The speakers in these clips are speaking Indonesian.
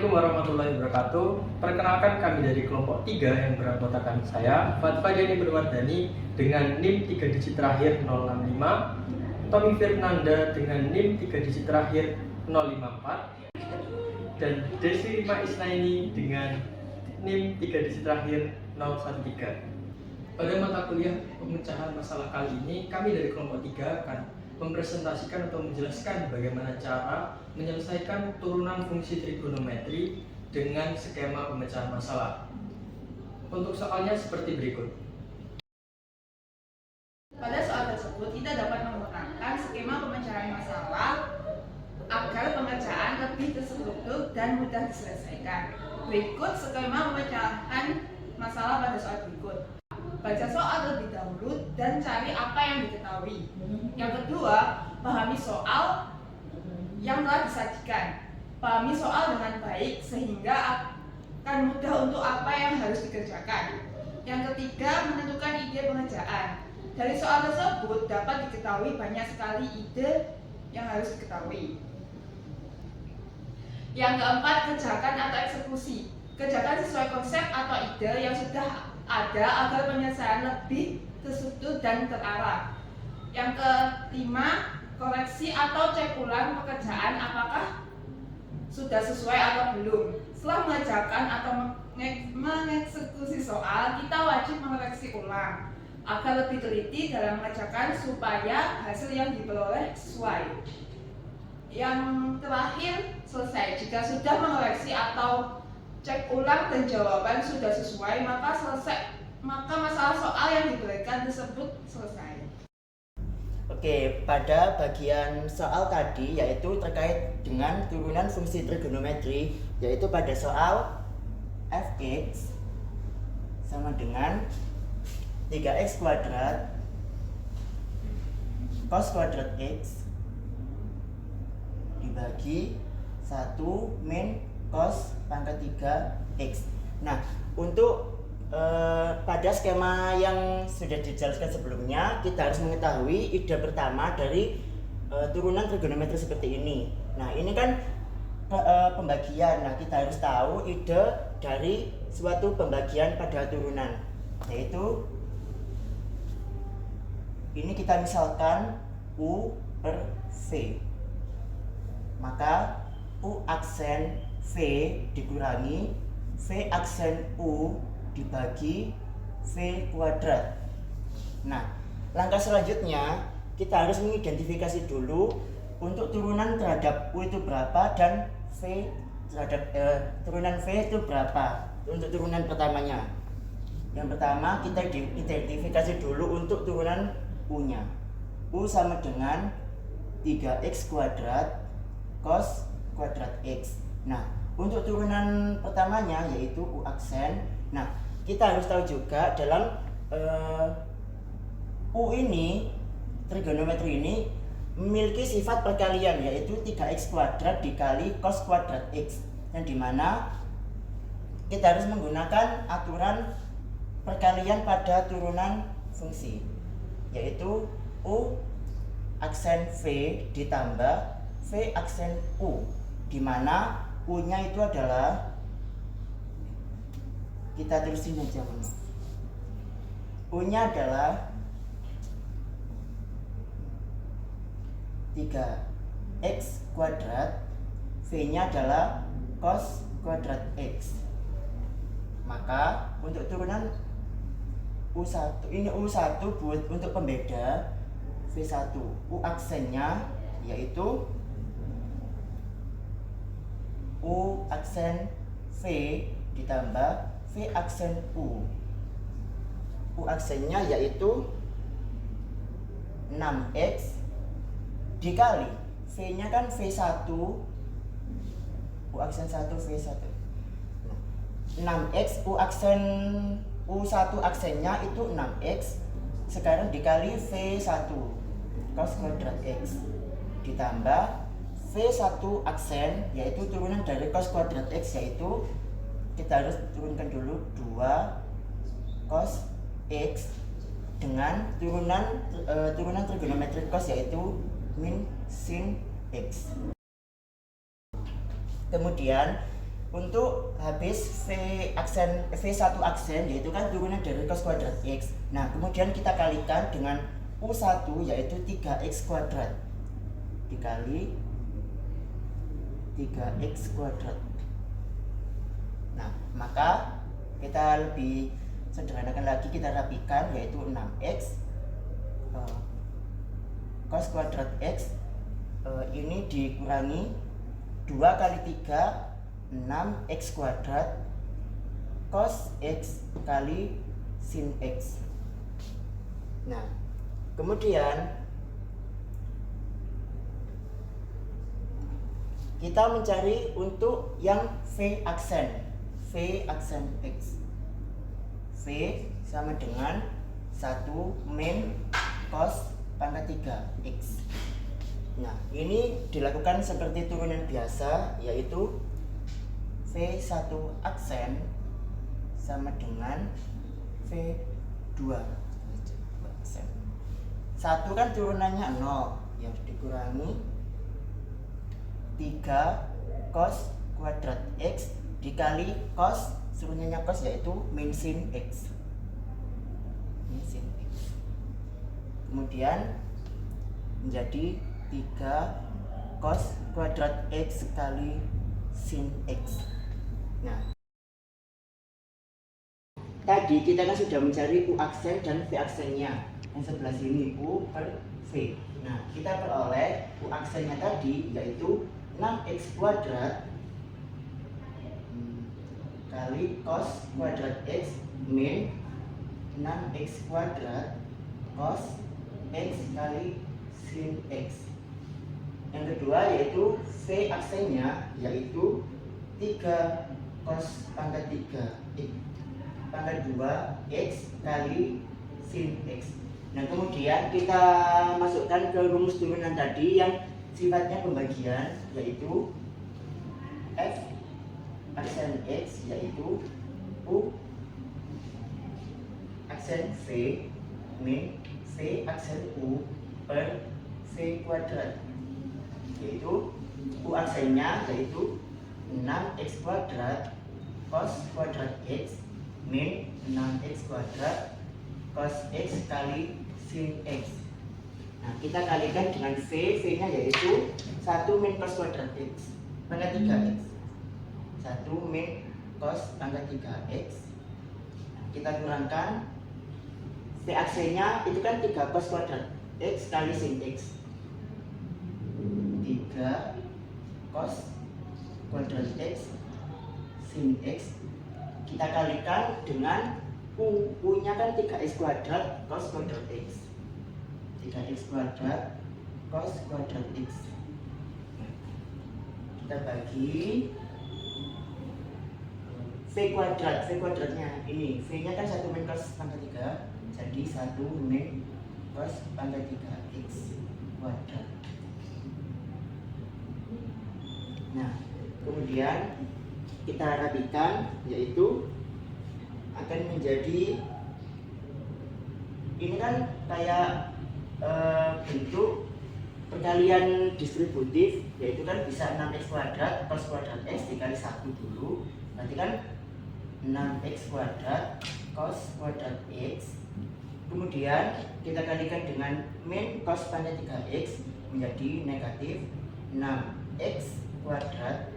Assalamualaikum warahmatullahi wabarakatuh. Perkenalkan, kami dari kelompok 3 yang beranggotakan saya, Fatfa Deni Berwardani dengan NIM 3 digit terakhir 065, Tommy Fernanda dengan NIM 3 digit terakhir 054, dan Desi Rima Isnaini dengan NIM 3 digit terakhir 013. Pada mata kuliah pemecahan masalah kali ini, kami dari kelompok 3 akan mempresentasikan atau menjelaskan bagaimana cara menyelesaikan turunan fungsi trigonometri dengan skema pemecahan masalah. Untuk soalnya seperti berikut. Pada soal tersebut, kita dapat menggunakan skema pemecahan masalah agar pengerjaan lebih terstruktur dan mudah diselesaikan. Berikut skema pemecahan masalah pada soal berikut. Baca soal terlebih dahulu dan cari apa yang diketahui. Yang kedua, pahami soal yang telah disajikan. Pahami soal dengan baik sehingga akan mudah untuk apa yang harus dikerjakan. Yang ketiga, menentukan ide pengerjaan. Dari soal tersebut dapat diketahui banyak sekali ide yang harus diketahui. Yang keempat, kerjakan atau eksekusi. Kerjakan sesuai konsep atau ide yang sudah ada agar penyelesaian lebih terstruktur dan terarah. Yang kelima, koreksi atau cek ulang pekerjaan apakah sudah sesuai atau belum. Setelah mengerjakan atau mengeksekusi soal, kita wajib mengoreksi ulang agar lebih teliti dalam mengerjakan supaya hasil yang diperoleh sesuai. Yang terakhir, selesai. Jika sudah mengoreksi atau cek ulang dan jawaban sudah sesuai, maka masalah soal yang diberikan tersebut selesai. Oke, pada bagian soal tadi yaitu terkait dengan turunan fungsi trigonometri, yaitu pada soal fx sama dengan 3x kuadrat cos kuadrat x dibagi 1 min cos pangkat 3x. Nah, untuk pada skema yang sudah dijelaskan sebelumnya, kita harus mengetahui ide pertama dari turunan trigonometri seperti ini. Nah, ini kan pembagian. Nah, kita harus tahu ide dari suatu pembagian pada turunan, yaitu ini kita misalkan U per V. Maka U aksen V dikurangi V aksen U dibagi V kuadrat. Nah, langkah selanjutnya kita harus mengidentifikasi dulu untuk turunan terhadap U itu berapa dan V terhadap turunan V itu berapa untuk turunan pertamanya. Yang pertama kita identifikasi dulu untuk turunan U-nya. U sama dengan 3x kuadrat cos kuadrat x. Nah, untuk turunan pertamanya yaitu U aksen. Nah, kita harus tahu juga dalam U ini, trigonometri ini memiliki sifat perkalian yaitu 3x kuadrat dikali cos kuadrat x, yang dimana kita harus menggunakan aturan perkalian pada turunan fungsi, yaitu U aksen V ditambah V aksen U, dimana U-nya itu adalah, kita tulisin aja, U-nya adalah 3x kuadrat, V-nya adalah cos kuadrat x. Maka untuk turunan U1, ini U1 buat untuk pembeda V1, U aksennya yaitu U aksen V ditambah V aksen U. U aksennya yaitu 6x dikali V-nya kan V1, U aksen 1 V1. 6x U aksen U1 aksennya itu 6x, sekarang dikali V1 cos kuadrat x ditambah V1 aksen yaitu turunan dari cos kuadrat x, yaitu kita harus turunkan dulu 2 cos x dengan turunan trigonometri cos yaitu min sin x. Kemudian untuk habis V1 aksen yaitu kan turunan dari cos kuadrat X. Nah kemudian kita kalikan dengan U1 yaitu 3X kuadrat dikali 3X kuadrat. Nah maka kita lebih sederhanakan lagi, kita rapikan yaitu 6X cos kuadrat X ini dikurangi 2 kali 3 6X kuadrat cos X kali sin X. Nah kemudian kita mencari untuk yang V aksen X. V sama dengan 1 min cos pangkat 3X. Nah ini dilakukan seperti turunan biasa, yaitu V1 aksen sama dengan V2 aksen. 1 kan turunannya 0, yang dikurangi 3 cos kuadrat X dikali cos, suruhnya cos yaitu min sin X. Kemudian menjadi 3 cos kuadrat X kali sin X. Nah, tadi kita kan sudah mencari U aksen dan V aksennya. Yang sebelah sini U per V. Nah, kita peroleh U aksennya tadi yaitu 6X kuadrat kali cos kuadrat X min 6X kuadrat cos X kali sin X. Yang kedua yaitu V aksennya yaitu 3 cos pangkat 3 pangkat 2 X kali sin X. Nah kemudian kita masukkan ke rumus turunan tadi yang sifatnya pembagian, yaitu F aksen X yaitu U aksen V min V aksen U per V kuadrat, yaitu U aksennya yaitu 6X kuadrat cos kuadrat X min 6X kuadrat cos X kali sin X. Nah kita kalikan dengan V nya yaitu 1 min cos kuadrat X pangkat 3X, 1 min cos pangkat 3X. Nah, kita kurangkan V aksennya itu kan 3 cos kuadrat X kali sin X, 3 cos kuadrat X sin X, kita kalikan dengan U nya kan 3X kuadrat cos kuadrat X, 3X kuadrat cos kuadrat X. Kita bagi V kuadratnya ini, V nya kan 1 min cos pangkat 3, jadi 1 min cos pangkat 3X kuadrat. Nah kemudian kita rapikan, yaitu akan menjadi ini kan kayak bentuk perkalian distributif, yaitu kan bisa 6X kuadrat cos kuadrat X dikali 1 dulu, nanti kan 6X kuadrat cos kuadrat X, kemudian kita kalikan dengan min cos pangkat 3X menjadi negatif 6X kuadrat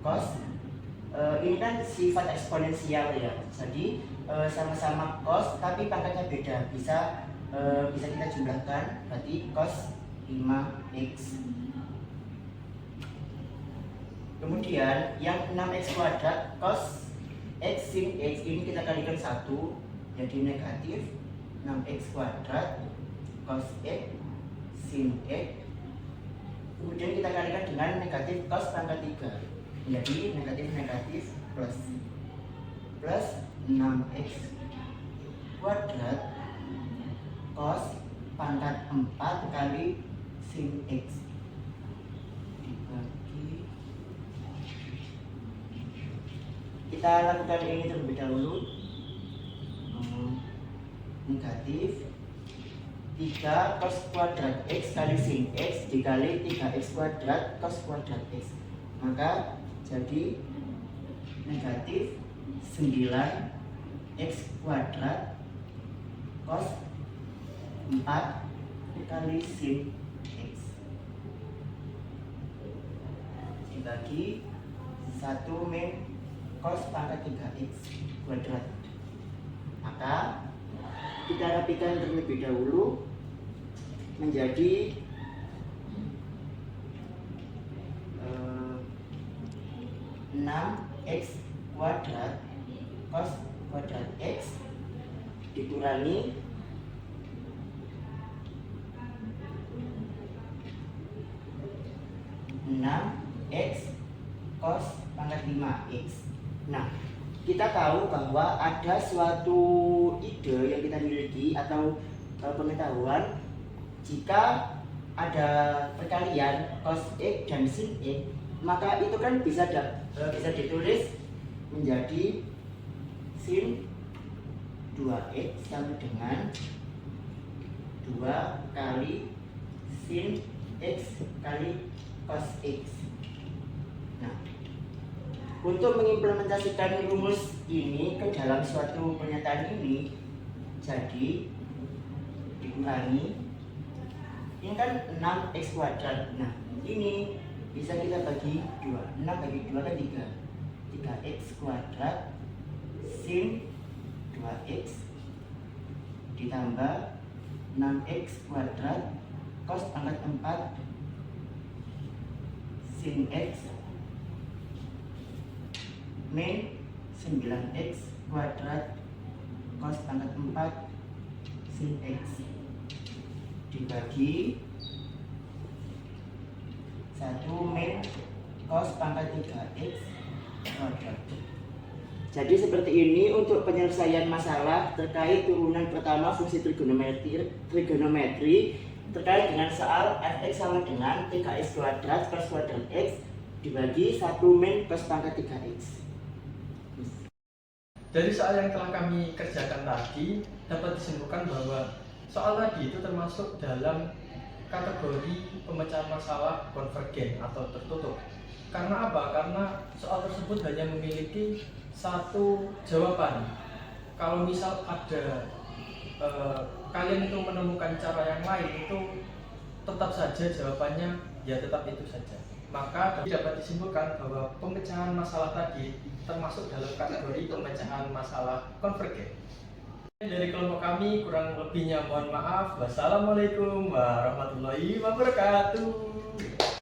cos ini kan sifat eksponensial ya, jadi sama-sama cos tapi pangkatnya beda, bisa kita jumlahkan, berarti cos 5X. Kemudian yang 6X kuadrat cos X sin X ini kita kalikan 1 jadi negatif 6X kuadrat cos X sin X. Kemudian kita kalikan dengan negatif cos pangkat 3 menjadi negatif plus 6X kuadrat cos pangkat 4 kali sin X dibagi. Kita lakukan ini terlebih dahulu. Negatif 3 cos kuadrat X kali sin X dikali 3X kuadrat cos kuadrat X, maka jadi negatif 9 X kuadrat cos 4 kali sin X dibagi 1 min cos pangkat 3X kuadrat. Maka kita rapikan terlebih dahulu menjadi 6X kuadrat cos kuadrat X dikurangi 6X cos pangkat 5X. Nah, kita tahu bahwa ada suatu ide yang kita miliki atau pengetahuan jika ada perkalian cos X dan sin X, maka itu kan bisa ditulis menjadi sin 2X sama dengan 2 kali sin X kali cos X. Nah, untuk mengimplementasikan rumus ini ke dalam suatu pernyataan ini, jadi dikurangi, ini kan 6X kuadrat. Nah, ini bisa kita bagi 2. 6 bagi 2 kan 3. 3X kuadrat sin 2X ditambah 6X kuadrat cos pangkat 4 sin X min 9X kuadrat cos pangkat 4 sin X dibagi 1 min cos pangkat 3X kuadrat. Jadi seperti ini untuk penyelesaian masalah terkait turunan pertama fungsi trigonometri terkait dengan soal fx sama dengan 3x kuadrat cos kuadrat x dibagi 1 min cos pangkat 3x. Dari soal yang telah kami kerjakan tadi dapat disimpulkan bahwa soal tadi itu termasuk dalam kategori pemecahan masalah konvergen atau tertutup. Karena apa? Karena soal tersebut hanya memiliki satu jawaban. Kalau misal ada kalian itu menemukan cara yang lain, itu tetap saja jawabannya ya tetap itu saja. Maka dapat disimpulkan bahwa pemecahan masalah tadi termasuk dalam kategori pemecahan masalah konvergen. Dari kelompok kami kurang lebihnya mohon maaf. Wassalamualaikum warahmatullahi wabarakatuh.